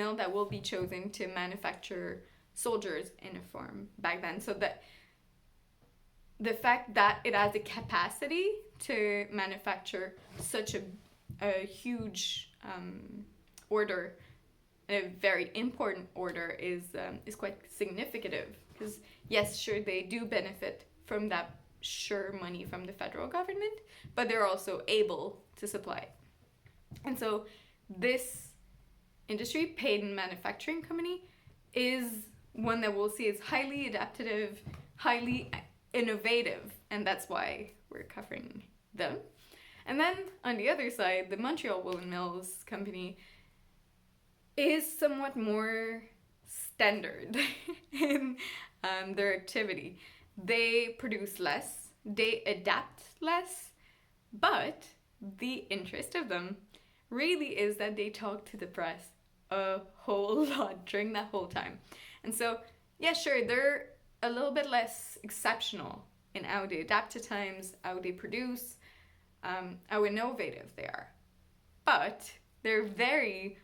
mill that will be chosen to manufacture soldiers' uniform back then. So that the fact that it has the capacity to manufacture such a huge order, a very important order, is quite significant. Because yes, sure, they do benefit from that sure money from the federal government, but they're also able to supply it. And so this industry, Payton Manufacturing Company, is one that we'll see is highly adaptive, highly innovative, and that's why we're covering them. And then on the other side, the Montreal Woolen Mills Company is somewhat more standard in their activity. They produce less, they adapt less, but the interest of them really is that they talk to the press a whole lot during that whole time. And so, yeah, sure, they're a little bit less exceptional in how they adapt to times, how they produce, how innovative they are. But they're very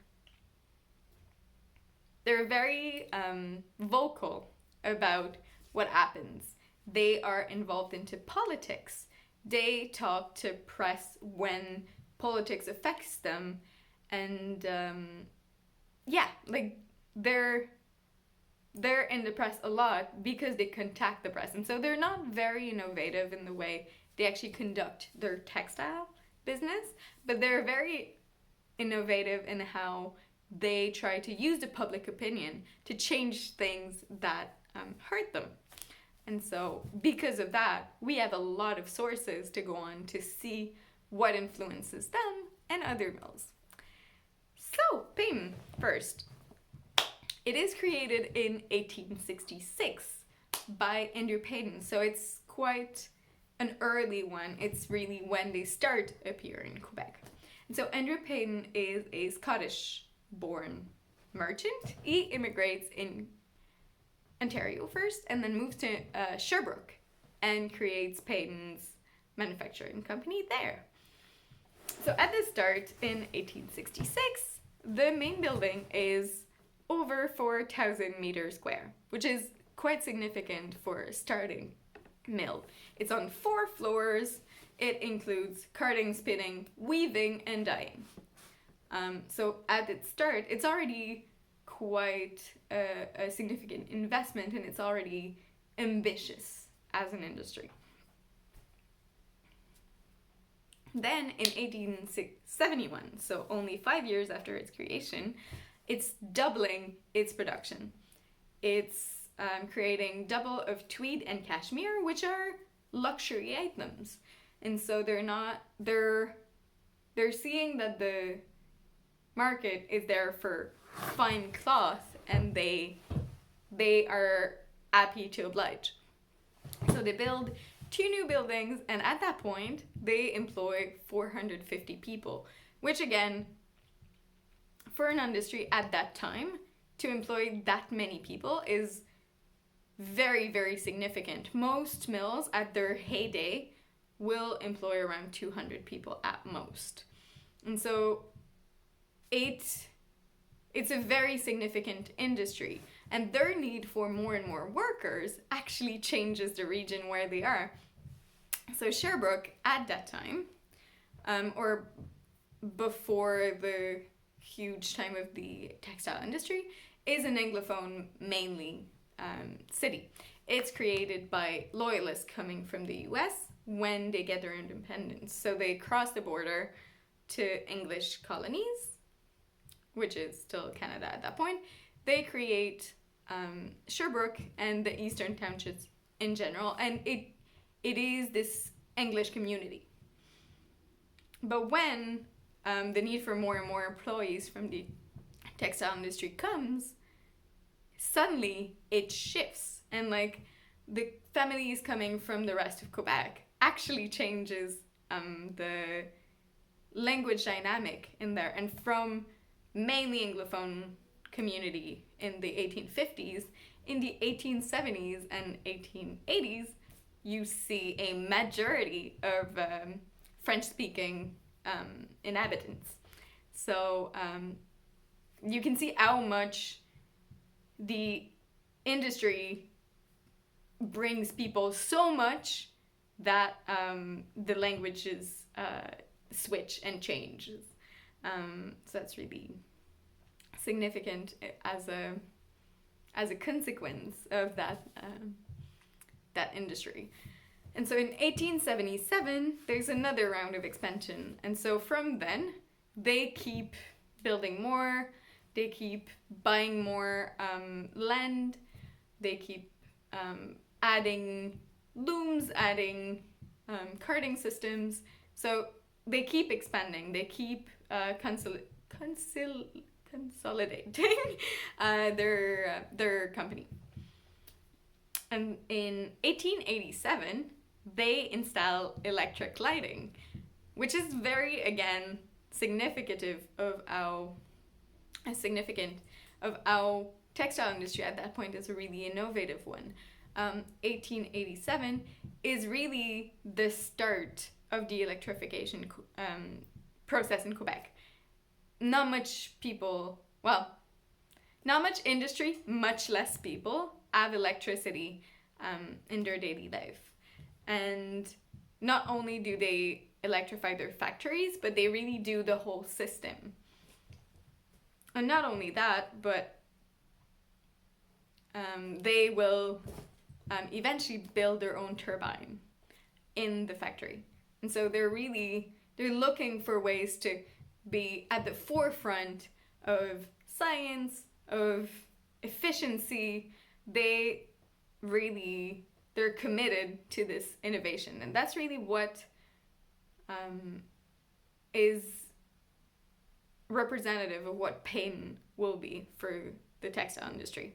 vocal about what happens. They are involved into politics. They talk to press when politics affects them, and they're in the press a lot because they contact the press. And so they're not very innovative in the way they actually conduct their textile business, but they're very innovative in how they try to use the public opinion to change things that hurt them. And so because of that, we have a lot of sources to go on to see what influences them and other mills. So, Payton first. It is created in 1866 by Andrew Payton, so it's quite an early one. It's really when they start appearing in Quebec. And so Andrew Payton is a Scottish-born merchant. He immigrates in Ontario first and then moves to Sherbrooke and creates Payton's manufacturing company there. So at the start in 1866, the main building is over 4,000 meters square, which is quite significant for a starting mill. It's on 4 floors. It includes carding, spinning, weaving, and dyeing. So at its start, it's already quite a significant investment, and it's already ambitious as an industry. Then in 1871, so only 5 years after its creation, it's doubling its production. It's creating double of tweed and cashmere, which are luxury items. And so they're seeing that the market is there for fine cloth, and they are happy to oblige. So they build 2 new buildings, and at that point they employ 450 people, which again, for an industry at that time, to employ that many people is very, very significant. Most mills at their heyday will employ around 200 people at most. And so it's a very significant industry, and their need for more and more workers actually changes the region where they are. So Sherbrooke at that time, or before the huge time of the textile industry, is an Anglophone mainly city. It's created by loyalists coming from the US when they get their independence. So they cross the border to English colonies, which is still Canada at that point. They create Sherbrooke and the eastern townships in general, and it is this English community. But when the need for more and more employees from the textile industry comes, suddenly it shifts, and like the families coming from the rest of Quebec actually changes the language dynamic in there. And from mainly Anglophone community in the 1850s, in the 1870s and 1880s, you see a majority of French-speaking inhabitants. So you can see how much the industry brings people so much that the languages switch and change. So that's really significant as a consequence of that industry. And so in 1877, there's another round of expansion. And so from then, they keep building more, they keep buying more land, they keep adding looms, adding carting systems. So they keep expanding, they keep consolidating their company. And in 1887, they install electric lighting, which is very, again, significant of how textile industry at that point is a really innovative one. 1887 is really the start of the electrification process in Quebec. Not much industry, much less people have electricity in their daily life. And not only do they electrify their factories, but they really do the whole system. And not only that, but they will eventually build their own turbine in the factory. And so they're looking for ways to be at the forefront of science, of efficiency. They're committed to this innovation. And that's really what is representative of what Payton will be for the textile industry.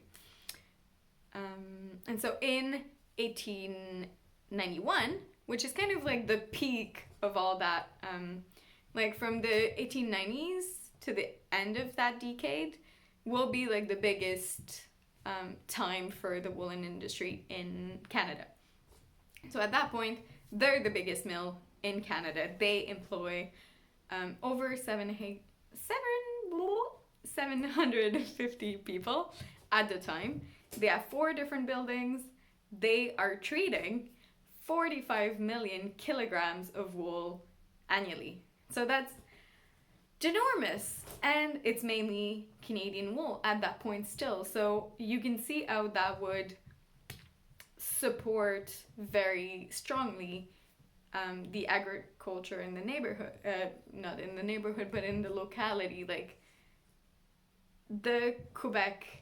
And so in 1891, which is kind of like the peak of all that, like from the 1890s to the end of that decade, will be like the biggest time for the woolen industry in Canada. So at that point, they're the biggest mill in Canada. They employ over 750 people at the time. They have 4 different buildings. They are treating 45 million kilograms of wool annually. So that's ginormous. And it's mainly Canadian wool at that point still. So you can see how that would support very strongly the agriculture in the neighborhood. Not in the neighborhood, but in the locality. Like the Quebec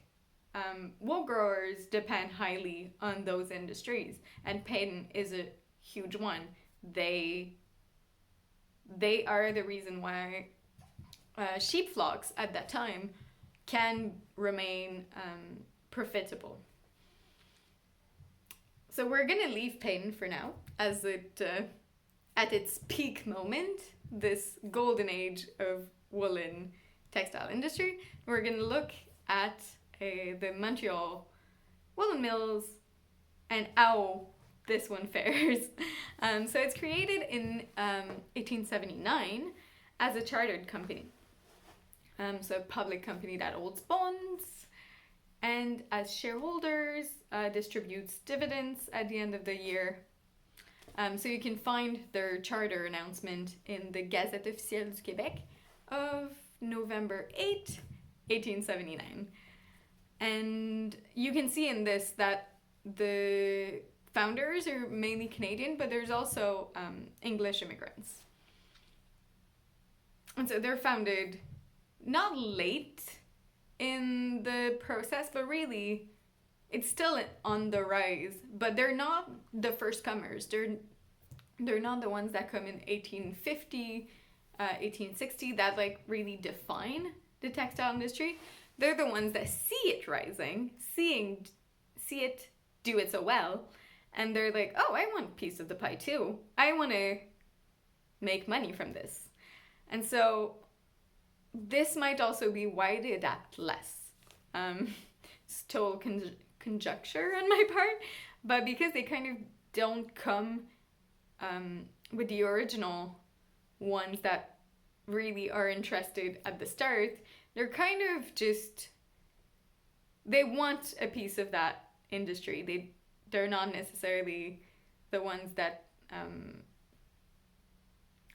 wool growers depend highly on those industries. And Payton is a huge one. They are the reason why sheep flocks at that time can remain profitable. So we're gonna leave Payton for now, as it at its peak moment, this golden age of woolen textile industry. We're gonna look at the Montreal woolen mills and how this one fares. So it's created in 1879 as a chartered company. So a public company that holds bonds and as shareholders distributes dividends at the end of the year. So you can find their charter announcement in the Gazette officielle du Québec of November 8, 1879. And you can see in this that the founders are mainly Canadian, but there's also English immigrants. And so they're founded not late in the process, but really it's still on the rise. But they're not the first comers. They're not the ones that come in 1850, 1860 that like really define the textile industry. They're the ones that see it rising, see it do it so well, and they're like, oh, I want a piece of the pie too. I want to make money from this. And so this might also be why they adapt less. It's total conjecture on my part, but because they kind of don't come with the original ones that really are interested at the start, they're kind of just, they want a piece of that industry. They're not necessarily the ones that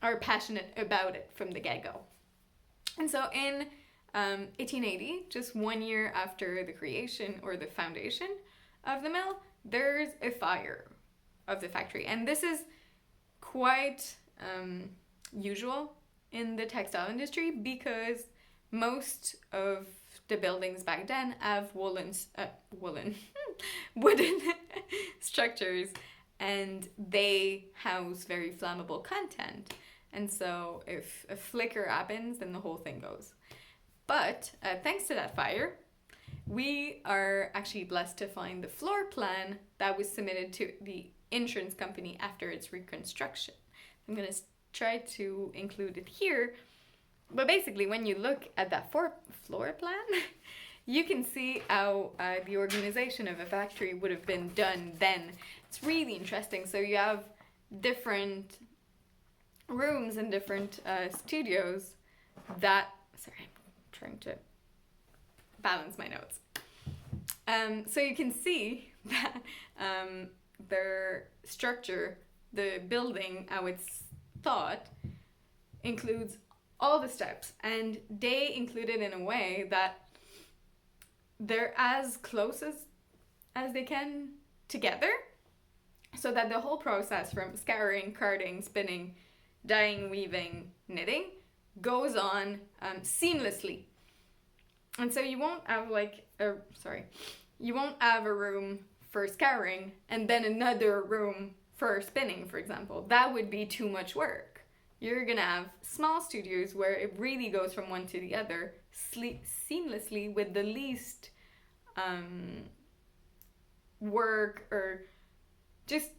are passionate about it from the get-go. And so in 1880, just 1 year after the creation or the foundation of the mill, there's a fire of the factory. And this is quite usual in the textile industry because most of the buildings back then have wooden wooden structures, and they house very flammable content. And so if a flicker happens, then the whole thing goes. But thanks to that fire, we are actually blessed to find the floor plan that was submitted to the insurance company after its reconstruction. I'm going to try to include it here. But basically, when you look at that floor plan, you can see how the organization of a factory would have been done then. It's really interesting. So you have different rooms and different studios that... Sorry, I'm trying to balance my notes. So you can see that their structure, the building, how it's thought, includes all the steps, and they include it in a way that they're as close as they can together, so that the whole process from scouring, carding, spinning, dyeing, weaving, knitting goes on seamlessly. And so you won't have you won't have a room for scouring and then another room for spinning, for example. That would be too much work. You're gonna have small studios where it really goes from one to the other seamlessly with the least work or just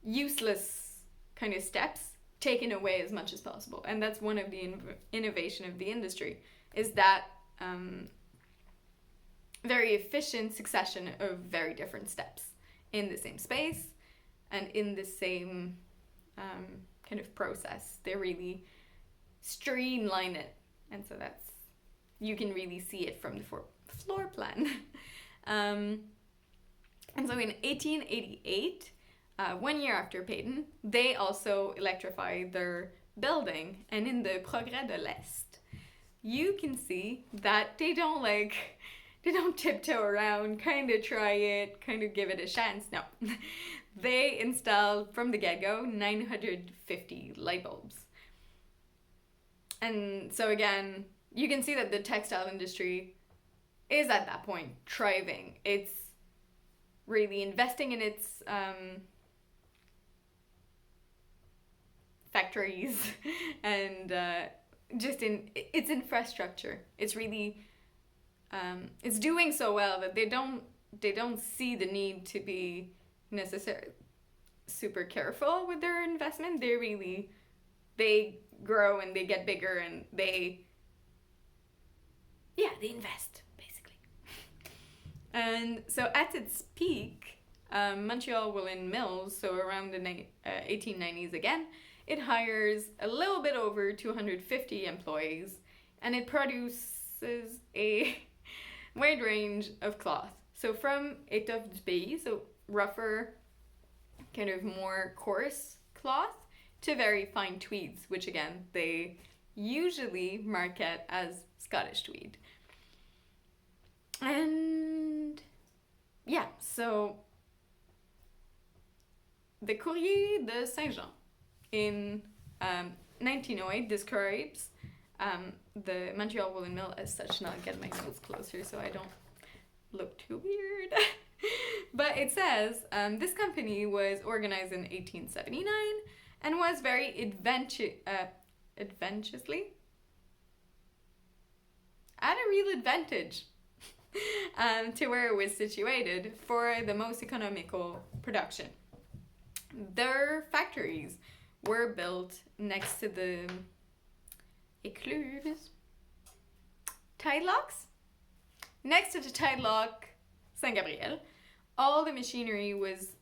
useless kind of steps taken away as much as possible. And that's one of the innovation of the industry, is that very efficient succession of very different steps in the same space and in the same kind of process. They really streamline it, and so you can really see it from the floor plan. And so in 1888, 1 year after Peyton, they also electrified their building, and in the Progrès de l'Est, you can see that they don't tiptoe around, kind of try it, kind of give it a chance. No. They installed from the get-go 950 light bulbs. And so again, you can see that the textile industry is at that point thriving. It's really investing in its factories and just in its infrastructure. It's really it's doing so well that they don't see the need to be necessarily super careful with their investment. They grow and they get bigger and they invest basically. And so at its peak, Montreal Woollen Mills, so around the 1890s again, it hires a little bit over 250 employees, and it produces a wide range of cloth. So from étoffe du pays, so rougher, kind of more coarse cloth, to very fine tweeds, which again, they usually market as Scottish tweed. And yeah, so the Courrier de Saint-Jean in 1908 describes the Montreal Woolen Mill as such. Now I'll get my nose closer so I don't look too weird. But it says this company was organized in 1879 and was very adventurously at a real advantage to where it was situated for the most economical production. Their factories were built next to the écluses, tide locks. Next to the tide lock Saint-Gabriel, all the machinery was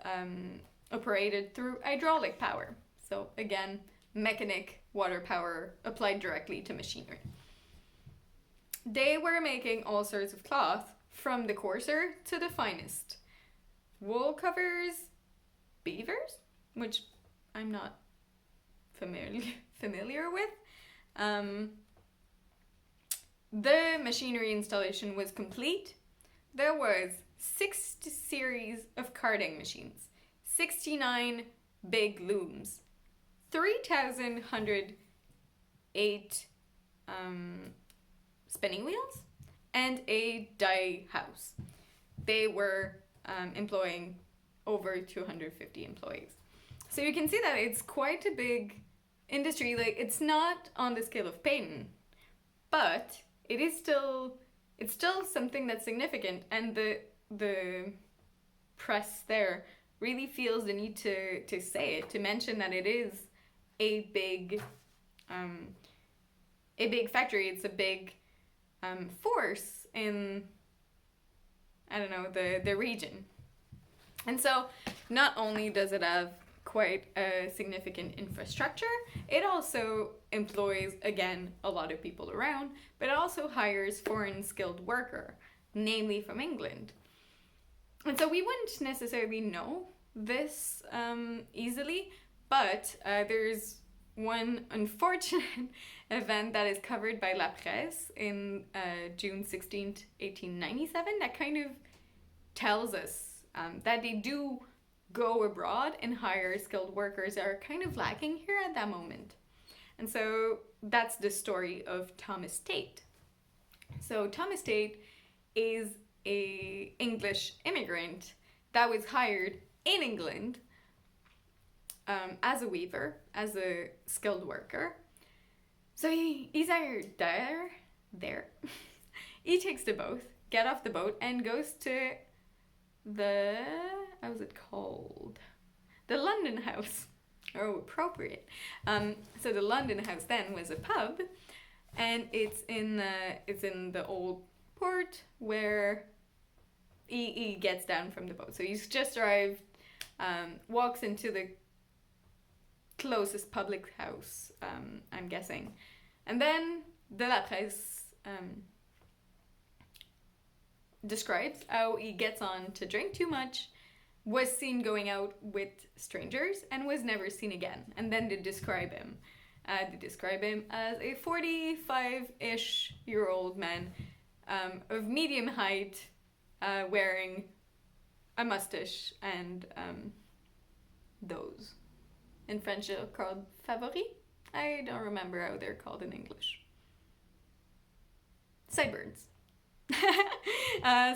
operated through hydraulic power. So again, mechanic water power applied directly to machinery. They were making all sorts of cloth, from the coarser to the finest. Wool covers beavers, which I'm not familiar with. The machinery installation was complete. There was 6 series of carding machines, 69 big looms, 3,108 spinning wheels, and a dye house. They were employing over 250 employees. So you can see that it's quite a big industry. Like, it's not on the scale of Peyton, but it's still something that's significant, and the press there really feels the need to say it, to mention that it is a big factory. It's a big force in, I don't know, the region. And so not only does it have quite a significant infrastructure, it also employs, again, a lot of people around, but it also hires foreign skilled worker, namely from England. And so we wouldn't necessarily know this easily, but there's one unfortunate event that is covered by La Presse in June 16th, 1897, that kind of tells us that they do go abroad and hire skilled workers that are kind of lacking here at that moment. And so that's the story of Thomas Tate. So Thomas Tate is a English immigrant that was hired in England as a weaver, as a skilled worker. So he's hired there. He takes the boat, get off the boat, and goes to how was it called? The London House. Oh, appropriate. So the London House then was a pub, and it's in the old port where he gets down from the boat. So he's just arrived, walks into the closest public house, I'm guessing. And then the La Presse describes how he gets on to drink too much, was seen going out with strangers, and was never seen again. And then they describe him. They describe him as a 45-ish year old man of medium height, wearing a mustache and those. In French they're called favoris. I don't remember how they're called in English. Sideburns.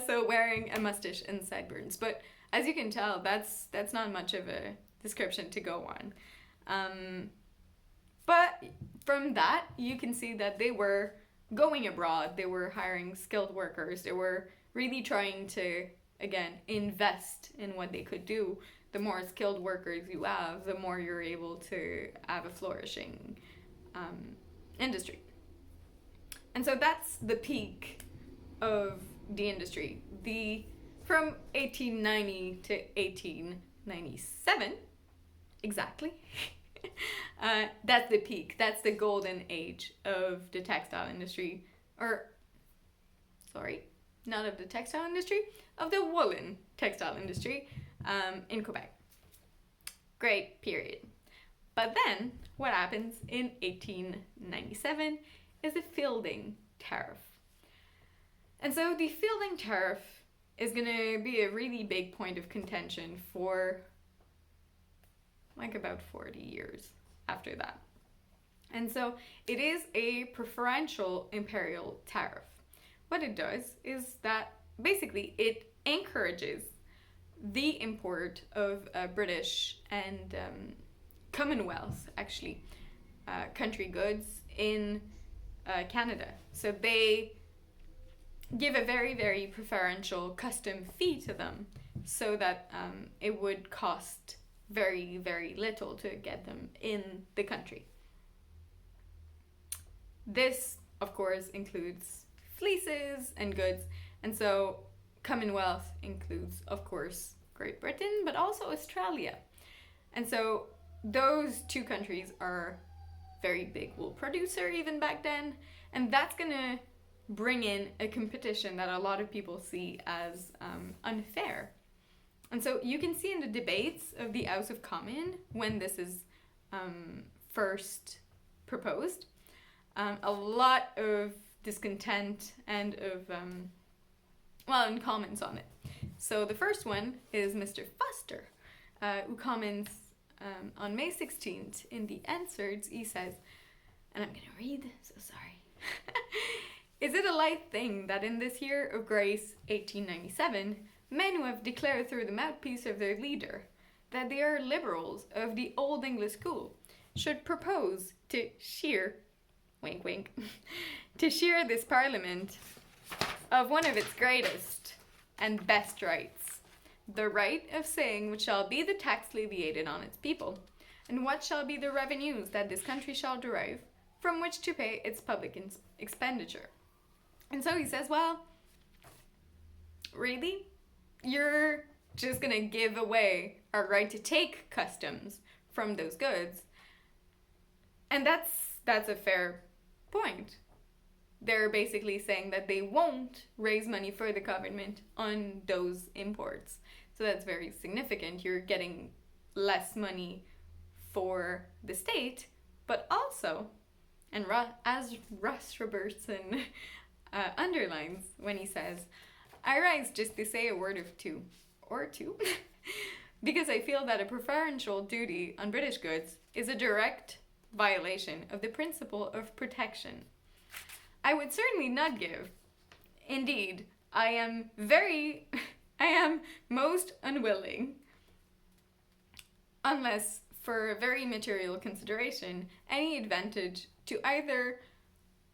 So wearing a mustache and sideburns. But as you can tell, that's not much of a description to go on. But from that, you can see that they were going abroad. They were hiring skilled workers. They were really trying to, again, invest in what they could do. The more skilled workers you have, the more you're able to have a flourishing industry. And so that's the peak of the industry. From 1890 to 1897, exactly, that's the peak. That's the golden age of the textile industry. Not of the textile industry, of the woolen textile industry in Quebec. Great period. But then what happens in 1897 is the Fielding Tariff. And so the Fielding Tariff is going to be a really big point of contention for like about 40 years after that. And so it is a preferential imperial tariff. What it does is that basically it encourages the import of British and Commonwealth, actually, country goods in Canada. So they give a very, very preferential custom fee to them so that it would cost very, very little to get them in the country. This, of course, includes fleeces and goods, and so Commonwealth includes, of course, Great Britain, but also Australia. And so those two countries are very big wool producer even back then, and that's gonna bring in a competition that a lot of people see as unfair. And so you can see in the debates of the House of Commons, when this is first proposed, a lot of discontent and of, and comments on it. So the first one is Mr. Foster, who comments on May 16th in the Answers. He says, and I'm going to read, so sorry. Is it a light thing that in this year of grace, 1897, men who have declared through the mouthpiece of their leader that they are liberals of the old English school should propose to shear, wink wink, to shear this parliament of one of its greatest and best rights, the right of saying what shall be the tax leviated on its people, and what shall be the revenues that this country shall derive, from which to pay its public expenditure. And so he says, well, really? You're just going to give away our right to take customs from those goods? And that's a fair point. They're basically saying that they won't raise money for the government on those imports. So that's very significant. You're getting less money for the state, but also, and as Russ Robertson underlines when he says, I rise just to say a word or two, because I feel that a preferential duty on British goods is a direct violation of the principle of protection. I would certainly not give. Indeed, I am most unwilling, unless for a very material consideration, any advantage to either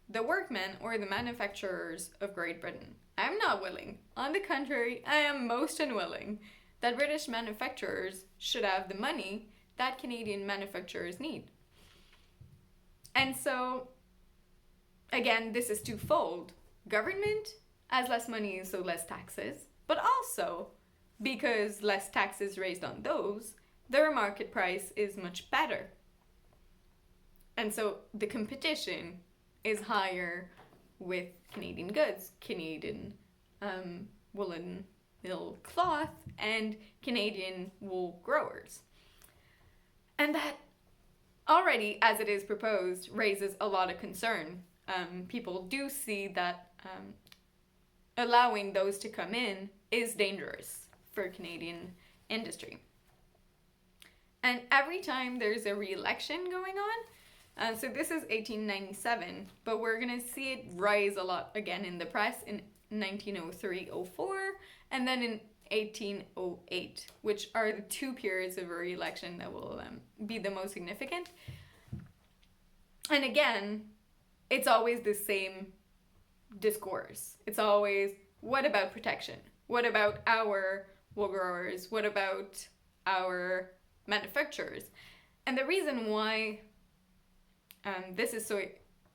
the workmen or the manufacturers of Great Britain. I am not willing. On the contrary, I am most unwilling that British manufacturers should have the money that Canadian manufacturers need. And so, again, this is twofold. Government has less money, so less taxes, but also, because less taxes raised on those, their market price is much better. And so the competition is higher with Canadian goods, Canadian woolen mill cloth, and Canadian wool growers. And that already, as it is proposed, raises a lot of concern. People do see that allowing those to come in is dangerous for Canadian industry. And every time there's a re-election going on, so this is 1897, but we're going to see it rise a lot again in the press in 1903-04, and then in 1808, which are the two periods of a re-election that will be the most significant. And again, it's always the same discourse. It's always, what about protection? What about our wool growers? What about our manufacturers? And the reason why this is so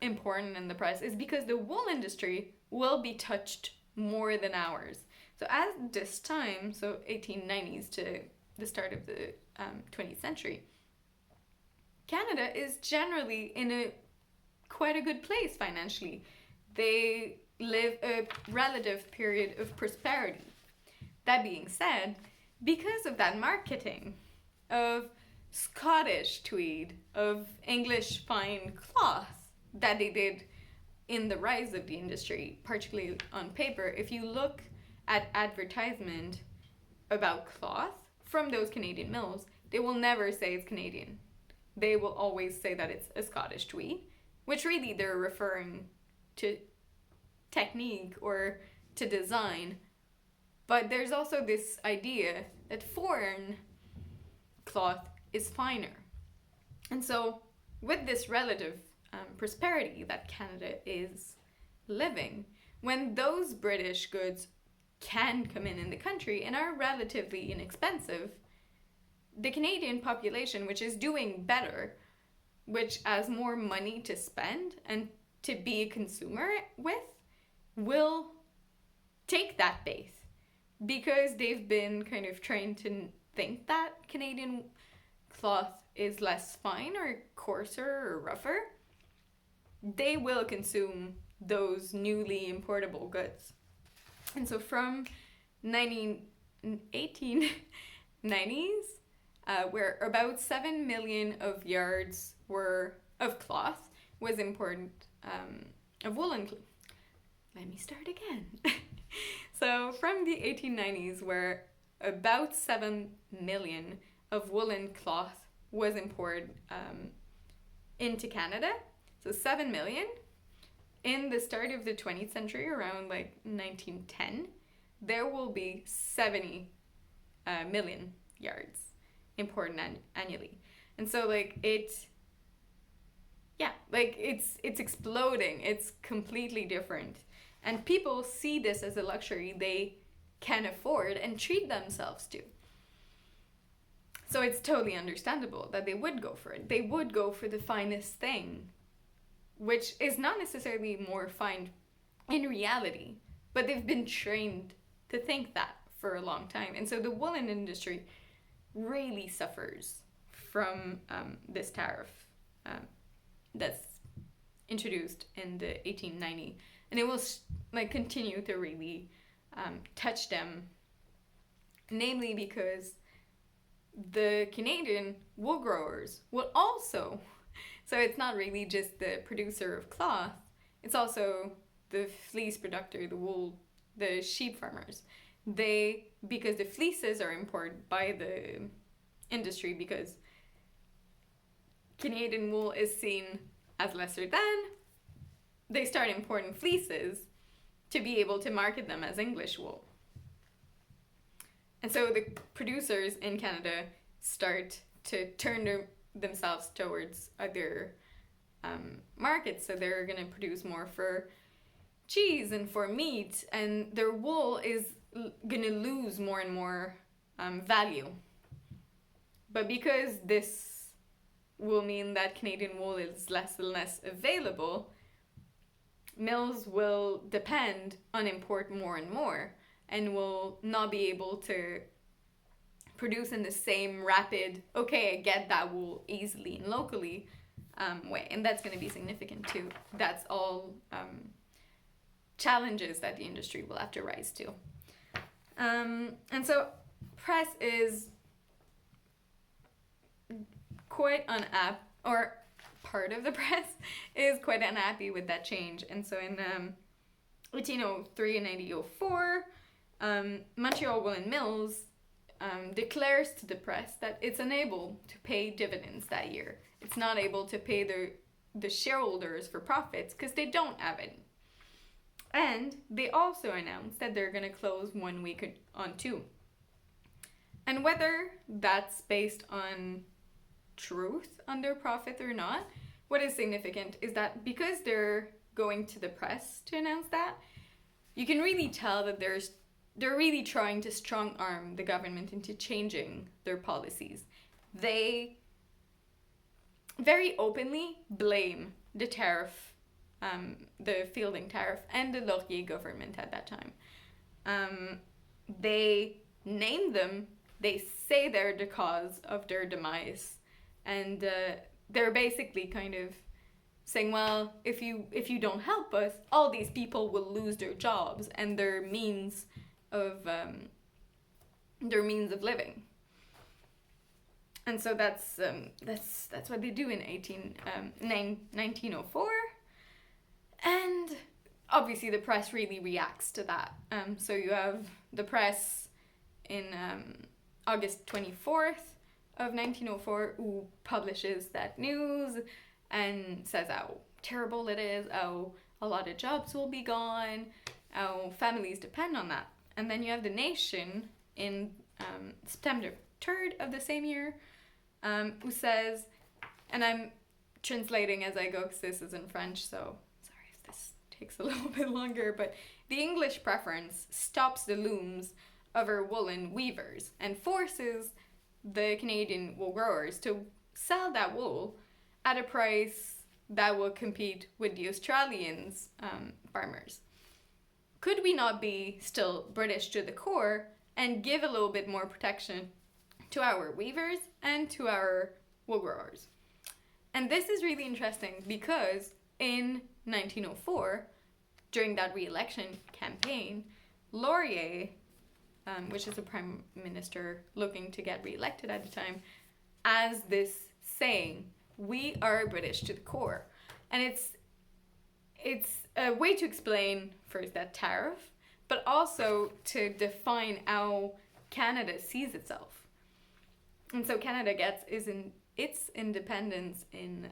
important in the press is because the wool industry will be touched more than ours. So at this time, so 1890s to the start of the 20th century, Canada is generally in quite a good place financially. They live a relative period of prosperity. That being said, because of that marketing of Scottish tweed, of English fine cloth that they did in the rise of the industry, particularly on paper, if you look at advertisement about cloth from those Canadian mills, they will never say it's Canadian. They will always say that it's a Scottish tweed, which really they're referring to technique or to design. But there's also this idea that foreign cloth is finer. And so with this relative prosperity that Canada is living, when those British goods can come in the country and are relatively inexpensive, the Canadian population, which is doing better, which has more money to spend and to be a consumer with, will take that base because they've been kind of trained to think that Canadian cloth is less fine or coarser or rougher. They will consume those newly importable goods. And so from 1890s, where about 7 million of yards of cloth was imported, of woolen cloth. Let me start again. So from the 1890s, where about 7 million of woolen cloth was imported into Canada, so 7 million, in the start of the 20th century, around like 1910, there will be 70 million yards imported annually. And so like it's exploding. It's completely different. And people see this as a luxury they can afford and treat themselves to. So it's totally understandable that they would go for it. They would go for the finest thing, which is not necessarily more fine in reality, but they've been trained to think that for a long time. And so the woolen industry really suffers from this tariff that's introduced in the 1890, and it will continue to really touch them, namely because the Canadian wool growers will also, so it's not really just the producer of cloth, it's also the fleece producer, the sheep farmers. Because the fleeces are imported by the industry, because Canadian wool is seen as lesser than, they start importing fleeces to be able to market them as English wool. And so the producers in Canada start to turn themselves towards other markets. So they're going to produce more for cheese and for meat, and their wool is going to lose more and more value. But because this will mean that Canadian wool is less and less available, mills will depend on import more and more, and will not be able to produce in the same rapid, I get that wool easily and locally way. And that's going to be significant too. That's all challenges that the industry will have to rise to. And so press is quite unhappy, or part of the press is quite unhappy with that change. And so in 1803 and 1804, Montreal Woolen Mills declares to the press that it's unable to pay dividends that year. It's not able to pay the shareholders for profits because they don't have any. And they also announced that they're going to close 1 week on 2. And whether that's based on truth on their profit or not, what is significant is that because they're going to the press to announce that, you can really tell that they're really trying to strong arm the government into changing their policies. They very openly blame the tariff, the Fielding tariff, and the Laurier government at that time. They name them, they say they're the cause of their demise, and they're basically kind of saying, well, if you don't help us, all these people will lose their jobs and their means of living. And so that's what they do in 1904. And obviously the press really reacts to that. So you have the press in August 24th of 1904 who publishes that news and says how terrible it is, how a lot of jobs will be gone, how families depend on that. And then you have The Nation in September 3rd of the same year, who says, and I'm translating as I go because this is in French, so sorry if this takes a little bit longer, but the English preference stops the looms of our woolen weavers and forces the Canadian wool growers to sell that wool at a price that will compete with the Australians' farmers. Could we not be still British to the core and give a little bit more protection to our weavers and to our wool growers? And this is really interesting because in 1904, during that re-election campaign, Laurier, which is a prime minister looking to get re-elected at the time, as this saying, "We are British to the core," and it's a way to explain first that tariff, but also to define how Canada sees itself. And so Canada gets its independence in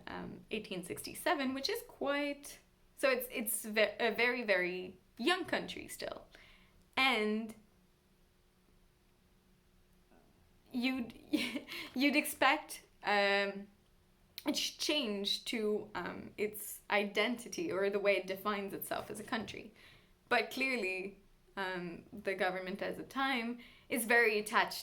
1867, which is quite, so it's a very, very young country still, and you'd expect a change to its identity or the way it defines itself as a country, but clearly the government at the time is very attached